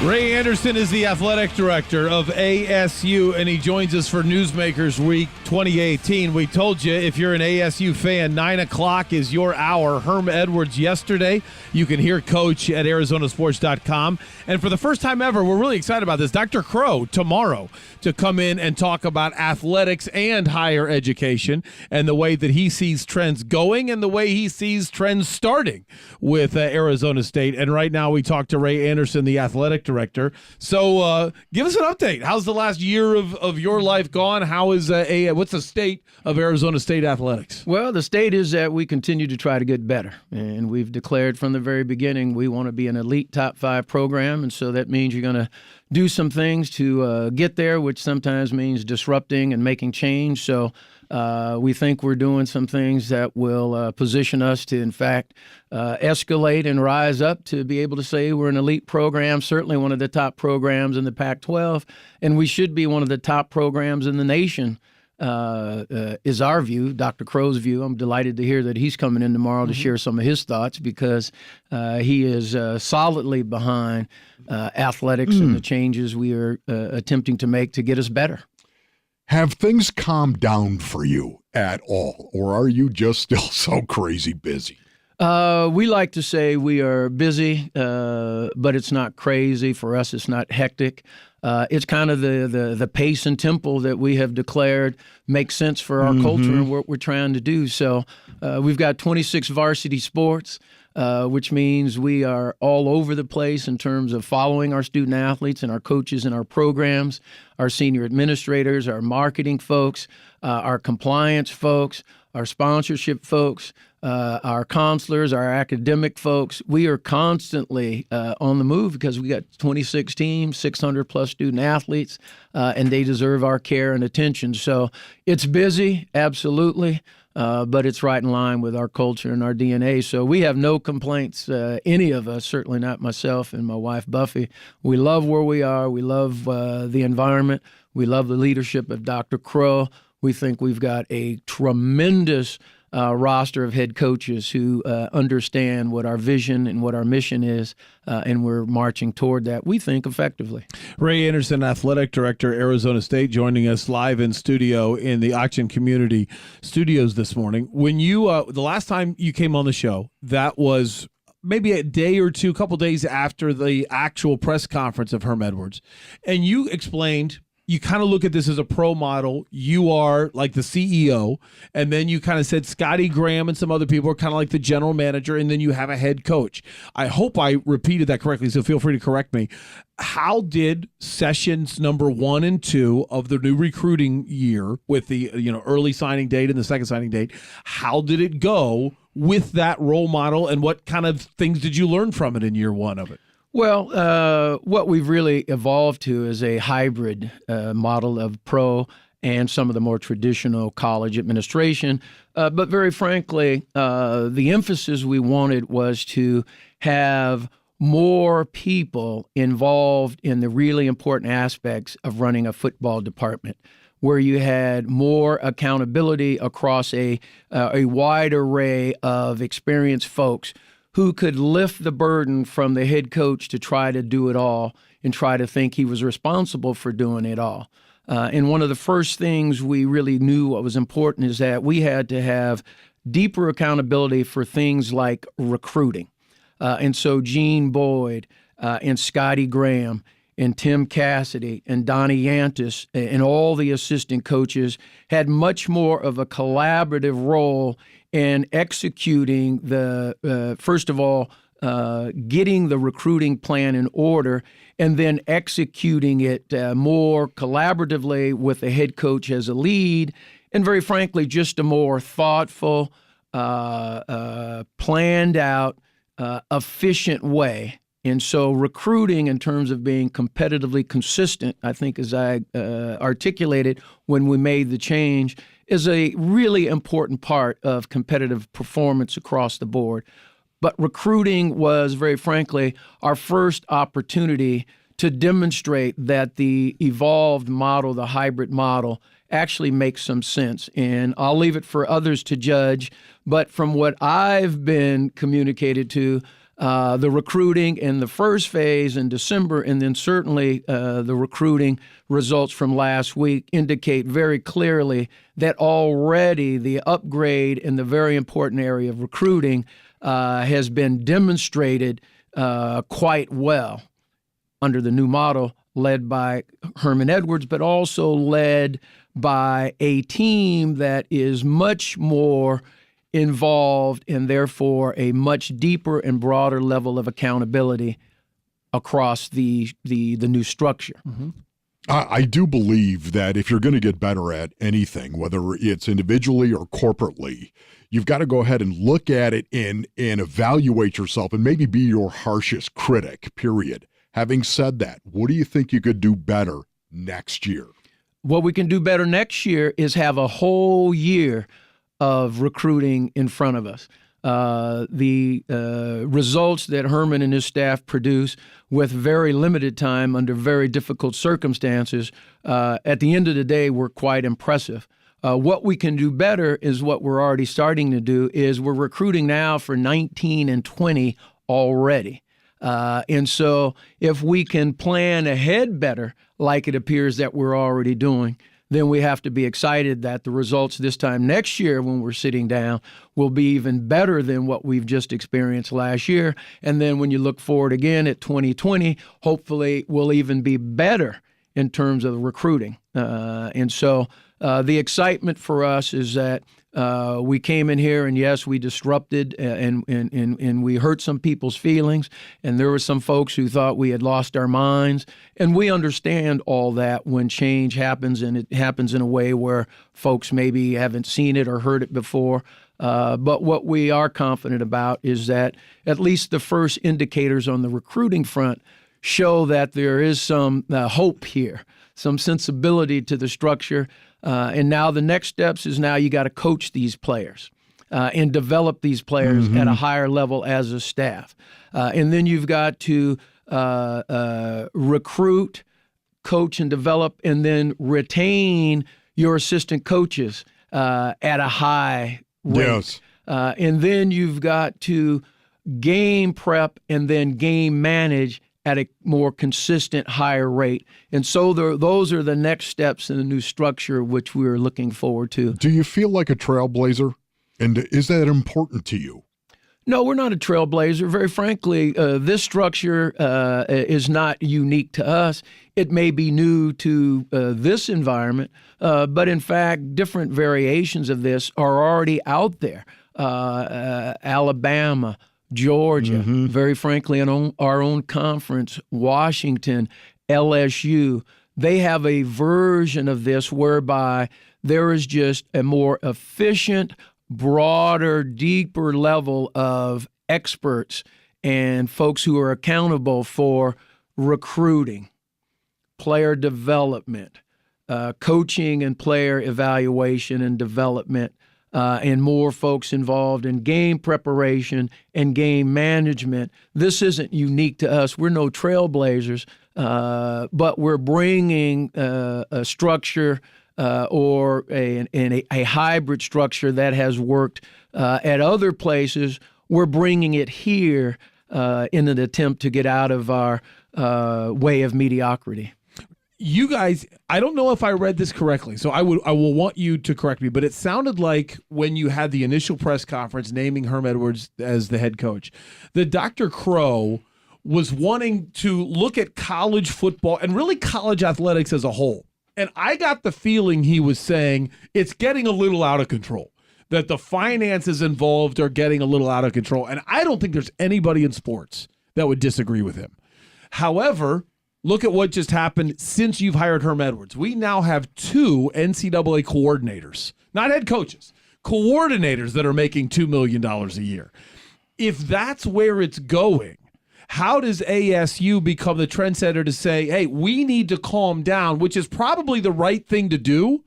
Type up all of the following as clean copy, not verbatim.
Ray Anderson is the athletic director of ASU, and he joins us for Newsmakers Week 2018. We told you, if you're an ASU fan, 9 o'clock is your hour. Herm Edwards yesterday. You can hear Coach at ArizonaSports.com. And for the first time ever, we're really excited about this. Dr. Crow tomorrow to come in and talk about athletics and higher education and the way that he sees trends going and the way he sees trends starting with Arizona State. And right now we talk to Ray Anderson, the athletic director. So give us an update. How's the last year of your life gone? How is what's the state of Arizona State athletics? Well, the state is that we continue to try to get better. And we've declared from the very beginning we want to be an elite top 5 program. And so that means you're going to do some things to get there, which sometimes means disrupting and making change. So we think we're doing some things that will position us to, in fact, escalate and rise up to be able to say we're an elite program, certainly one of the top programs in the Pac-12, and we should be one of the top programs in the nation. Is our view, Dr. Crow's view. I'm delighted to hear that he's coming in tomorrow to share some of his thoughts because he is solidly behind athletics and the changes we are attempting to make to get us better. Have things calmed down for you at all, or are you just still so crazy busy? We like to say we are busy, but it's not crazy. For us, it's not hectic. It's kind of the pace and tempo that we have declared makes sense for our culture and what we're trying to do. So we've got 26 varsity sports, which means we are all over the place in terms of following our student athletes and our coaches and our programs, our senior administrators, our marketing folks, our compliance folks, our sponsorship folks, our counselors, our academic folks. We are constantly on the move because we got 26 teams, 600 plus student athletes, and they deserve our care and attention. So it's busy, absolutely, but it's right in line with our culture and our DNA. So we have no complaints, any of us, certainly not myself and my wife, Buffy. We love where we are. We love the environment. We love the leadership of Dr. Crow. We think we've got a tremendous roster of head coaches who understand what our vision and what our mission is, and we're marching toward that, we think, effectively. Ray Anderson, athletic director, Arizona State, joining us live in studio in the Auction Community Studios this morning. When you, the last time you came on the show, that was maybe a day or two, a couple days after the actual press conference of Herm Edwards, and you explained you kind of look at this as a pro model. You are like the CEO, and then you kind of said Scotty Graham and some other people are kind of like the general manager, and then you have a head coach. I hope I repeated that correctly, so feel free to correct me. How did sessions number 1 and 2 of the new recruiting year with the early signing date and the second signing date, how did it go with that role model, and what kind of things did you learn from it in year 1 of it? Well, what we've really evolved to is a hybrid model of pro and some of the more traditional college administration. But very frankly, the emphasis we wanted was to have more people involved in the really important aspects of running a football department, where you had more accountability across a wide array of experienced folks who could lift the burden from the head coach to try to do it all and try to think he was responsible for doing it all. And one of the first things we really knew what was important is that we had to have deeper accountability for things like recruiting. And so Gene Boyd and Scotty Graham and Tim Cassidy and Donnie Yantis and all the assistant coaches had much more of a collaborative role in executing the, first of all, getting the recruiting plan in order and then executing it more collaboratively with the head coach as a lead, and very frankly, just a more thoughtful, planned out, efficient way. And so recruiting in terms of being competitively consistent, I think as I articulated when we made the change, is a really important part of competitive performance across the board. But recruiting was, very frankly, our first opportunity to demonstrate that the evolved model, the hybrid model, actually makes some sense. And I'll leave it for others to judge. But from what I've been communicated to, The recruiting in the first phase in December, and then certainly the recruiting results from last week indicate very clearly that already the upgrade in the very important area of recruiting has been demonstrated quite well under the new model led by Herman Edwards, but also led by a team that is much more involved and therefore a much deeper and broader level of accountability across the new structure. Mm-hmm. I do believe that if you're going to get better at anything, whether it's individually or corporately, you've got to go ahead and look at it and evaluate yourself and maybe be your harshest critic, period. Having said that, what do you think you could do better next year? What we can do better next year is have a whole year of recruiting in front of us. The results that Herman and his staff produce with very limited time under very difficult circumstances, at the end of the day, were quite impressive. What we can do better is what we're already starting to do is we're recruiting now for 19 and 20 already. And so if we can plan ahead better, like it appears that we're already doing, then we have to be excited that the results this time next year when we're sitting down will be even better than what we've just experienced last year. And then when you look forward again at 2020, hopefully we'll even be better in terms of the recruiting. And so the excitement for us is that we came in here and yes, we disrupted and we hurt some people's feelings. And there were some folks who thought we had lost our minds. And we understand all that when change happens, and it happens in a way where folks maybe haven't seen it or heard it before. But what we are confident about is that at least the first indicators on the recruiting front show that there is some hope here, some sensibility to the structure. And now the next steps is now you got to coach these players and develop these players at a higher level as a staff. And then you've got to recruit, coach, and develop, and then retain your assistant coaches at a high rate. Yes. And then you've got to game prep and then game manage at a more consistent, higher rate. And so those are the next steps in the new structure, which we're looking forward to. Do you feel like a trailblazer? And is that important to you? No, we're not a trailblazer. Very frankly, this structure is not unique to us. It may be new to this environment, but in fact, different variations of this are already out there. Alabama, Georgia, very frankly, in our own conference, Washington, LSU, they have a version of this whereby there is just a more efficient, broader, deeper level of experts and folks who are accountable for recruiting, player development, coaching and player evaluation and development, and more folks involved in game preparation and game management. This isn't unique to us. We're no trailblazers, but we're bringing a structure or a hybrid structure that has worked at other places. We're bringing it here in an attempt to get out of our way of mediocrity. You guys, I don't know if I read this correctly, so I will want you to correct me, but it sounded like when you had the initial press conference naming Herm Edwards as the head coach, that Dr. Crow was wanting to look at college football and really college athletics as a whole. And I got the feeling he was saying it's getting a little out of control, that the finances involved are getting a little out of control. And I don't think there's anybody in sports that would disagree with him. However, look at what just happened since you've hired Herm Edwards. We now have 2 NCAA coordinators, not head coaches, coordinators that are making $2 million a year. If that's where it's going, how does ASU become the trendsetter to say, hey, we need to calm down, which is probably the right thing to do,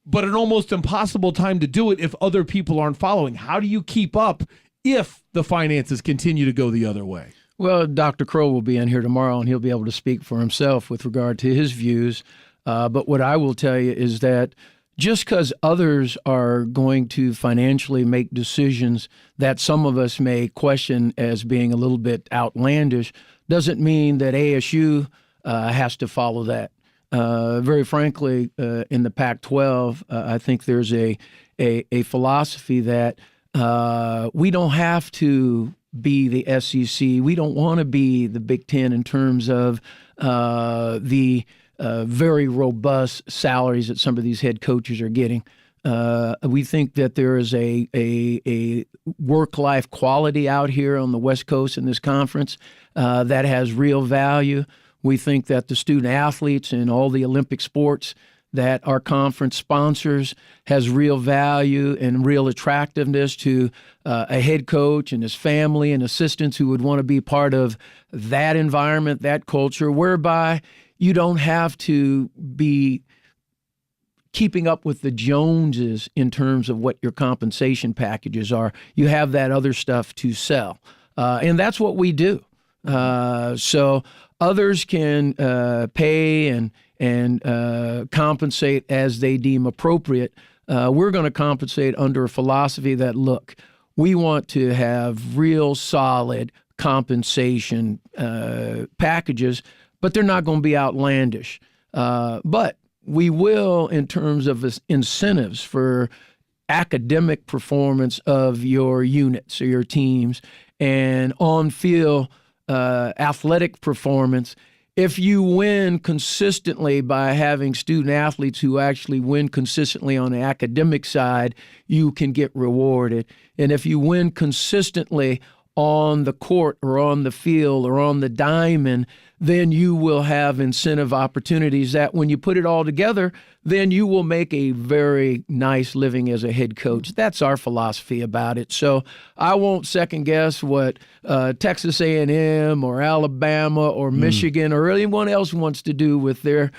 but an almost impossible time to do it if other people aren't following? How do you keep up if the finances continue to go the other way? Well, Dr. Crow will be in here tomorrow, and he'll be able to speak for himself with regard to his views. But what I will tell you is that just because others are going to financially make decisions that some of us may question as being a little bit outlandish doesn't mean that ASU has to follow that. Very frankly, in the Pac-12, I think there's a philosophy that we don't have to be the SEC. We don't want to be the Big Ten in terms of the very robust salaries that some of these head coaches are getting. We think that there is a work-life quality out here on the West Coast in this conference that has real value. We think that the student athletes in all the Olympic sports that our conference sponsors has real value and real attractiveness to a head coach and his family and assistants who would want to be part of that environment, that culture, whereby you don't have to be keeping up with the Joneses in terms of what your compensation packages are. You have that other stuff to sell. And that's what we do. So others can pay and compensate as they deem appropriate. We're going to compensate under a philosophy that, look, we want to have real solid compensation packages, but they're not going to be outlandish. But we will, in terms of incentives for academic performance of your units or your teams and on-field athletic performance. If you win consistently by having student athletes who actually win consistently on the academic side, you can get rewarded. And if you win consistently on the court or on the field or on the diamond, then you will have incentive opportunities that when you put it all together, then you will make a very nice living as a head coach. That's our philosophy about it. So I won't second guess what Texas A&M or Alabama or Michigan or anyone else wants to do with their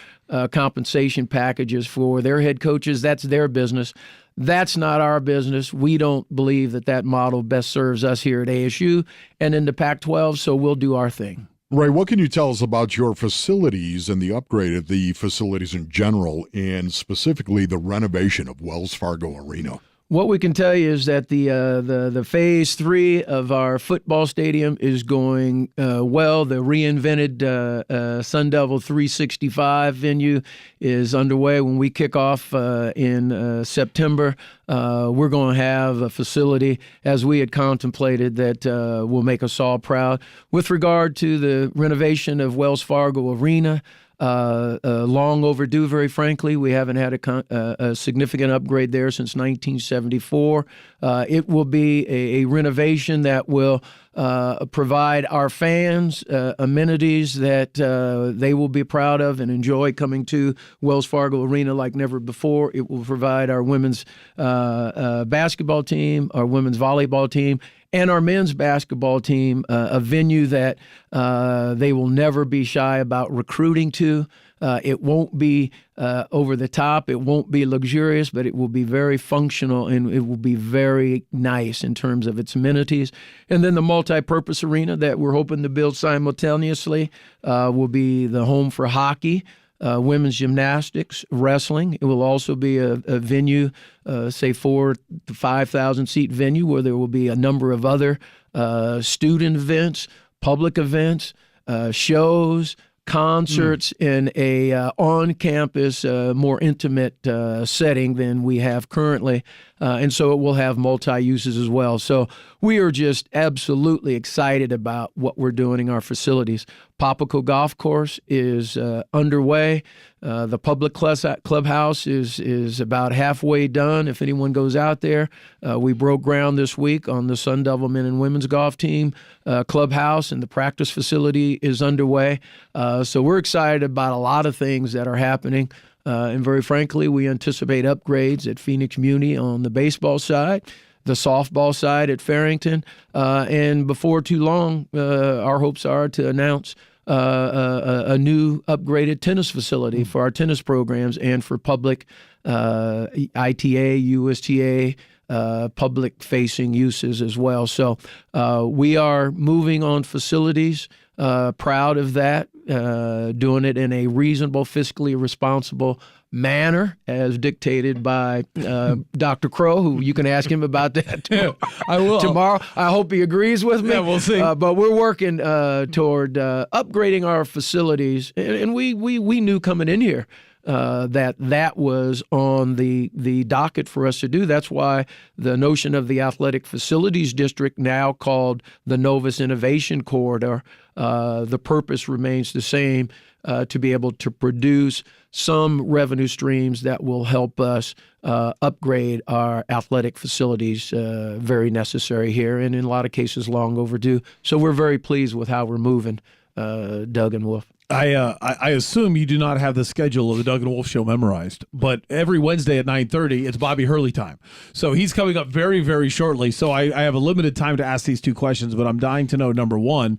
compensation packages for their head coaches. That's their business. That's not our business. We don't believe that model best serves us here at ASU and in the Pac-12, so we'll do our thing. Ray, what can you tell us about your facilities and the upgrade of the facilities in general, and specifically the renovation of Wells Fargo Arena? What we can tell you is that the phase 3 of our football stadium is going well. The reinvented Sun Devil 365 venue is underway. When we kick off in September, we're going to have a facility, as we had contemplated, that will make us all proud. With regard to the renovation of Wells Fargo Arena, long overdue, very frankly. We haven't had a significant upgrade there since 1974. It will be a renovation that will provide our fans amenities that they will be proud of and enjoy coming to Wells Fargo Arena like never before. It will provide our women's basketball team, our women's volleyball team, and our men's basketball team, a venue that they will never be shy about recruiting to. It won't be over the top. It won't be luxurious, but it will be very functional and it will be very nice in terms of its amenities. And then the multi-purpose arena that we're hoping to build simultaneously will be the home for hockey, women's gymnastics, wrestling. It will also be a venue, say 4,000 to 5,000 seat venue, where there will be a number of other student events, public events, shows, concerts in a on-campus, more intimate setting than we have currently. And so it will have multi-uses as well. So we are just absolutely excited about what we're doing in our facilities. Papaco Golf Course is underway. The public clubhouse is about halfway done. If anyone goes out there, we broke ground this week on the Sun Devil men and women's golf team clubhouse, and the practice facility is underway. So we're excited about a lot of things that are happening. And very frankly, we anticipate upgrades at Phoenix Muni on the baseball side, the softball side at Farrington. And before too long, our hopes are to announce a new upgraded tennis facility for our tennis programs and for public ITA, USTA, public-facing uses as well. So we are moving on facilities, proud of that. doing it in a reasonable, fiscally responsible manner as dictated by Dr. Crow, who you can ask him about that I will. tomorrow. I hope he agrees with me. Yeah, we'll see. But we're working toward upgrading our facilities, and we knew coming in here that was on the docket for us to do. That's why the notion of the Athletic Facilities District, now called the Novus Innovation Corridor, the purpose remains the same, to be able to produce some revenue streams that will help us upgrade our athletic facilities, very necessary here, and in a lot of cases long overdue. So we're very pleased with how we're moving, Doug and Wolf. I assume you do not have the schedule of the Doug and Wolf Show memorized, but every Wednesday at 9:30, it's Bobby Hurley time. So he's coming up very, very shortly. So I have a limited time to ask these two questions, but I'm dying to know, number one,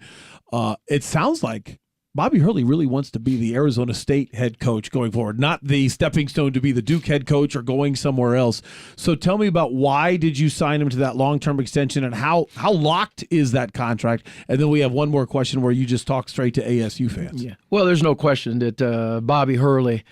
it sounds like Bobby Hurley really wants to be the Arizona State head coach going forward, not the stepping stone to be the Duke head coach or going somewhere else. So tell me about, why did you sign him to that long-term extension, and how locked is that contract? And then we have one more question where you just talk straight to ASU fans. Yeah. Well, there's no question that Bobby Hurley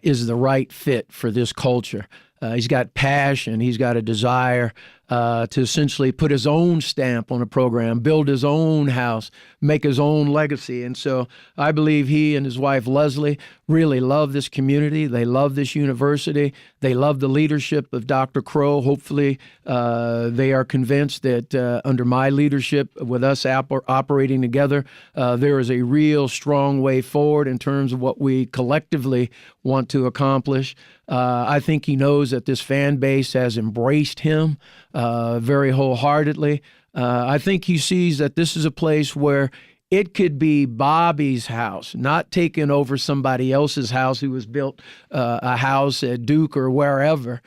is the right fit for this culture. He's got passion. He's got a desire to essentially put his own stamp on a program, build his own house, make his own legacy. And so I believe he and his wife, Leslie, really love this community. They love this university. They love the leadership of Dr. Crow. Hopefully, they are convinced that under my leadership, with us operating together, there is a real strong way forward in terms of what we collectively want to accomplish. I think he knows that this fan base has embraced him very wholeheartedly. I think he sees that this is a place where it could be Bobby's house, not taking over somebody else's house who has built a house at Duke or wherever.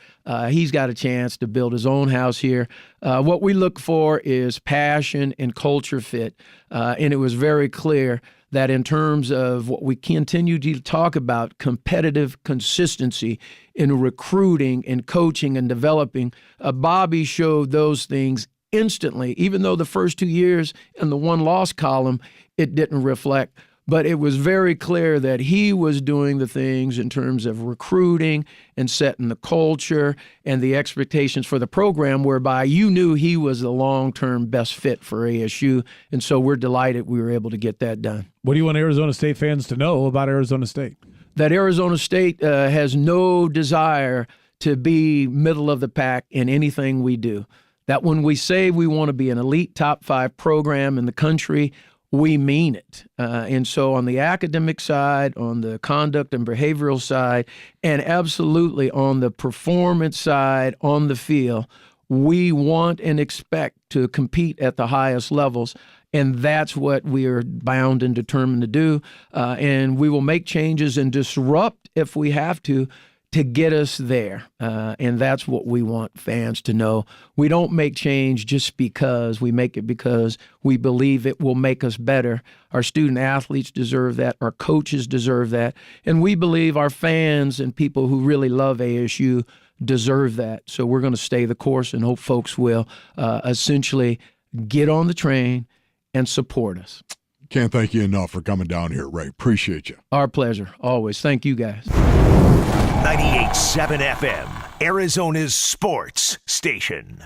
He's got a chance to build his own house here. What we look for is passion and culture fit. And it was very clear that in terms of what we continue to talk about, competitive consistency in recruiting and coaching and developing, Bobby showed those things instantly, even though the first 2 years in the one-loss column, it didn't reflect. But it was very clear that he was doing the things in terms of recruiting and setting the culture and the expectations for the program, whereby you knew he was the long-term best fit for ASU. And so we're delighted we were able to get that done. What do you want Arizona State fans to know about Arizona State? That Arizona State has no desire to be middle of the pack in anything we do. That when we say we want to be an elite top 5 program in the country, we mean it. And so on the academic side, on the conduct and behavioral side, and absolutely on the performance side on the field, we want and expect to compete at the highest levels. And that's what we are bound and determined to do. And we will make changes and disrupt if we have to get us there. And that's what we want fans to know. We don't make change just because. We make it because we believe it will make us better. Our student athletes deserve that. Our coaches deserve that. And we believe our fans and people who really love ASU deserve that. So we're going to stay the course and hope folks will essentially get on the train and support us. Can't thank you enough for coming down here, Ray. Appreciate you. Our pleasure. Always. Thank you, guys. 98.7 FM, Arizona's sports station.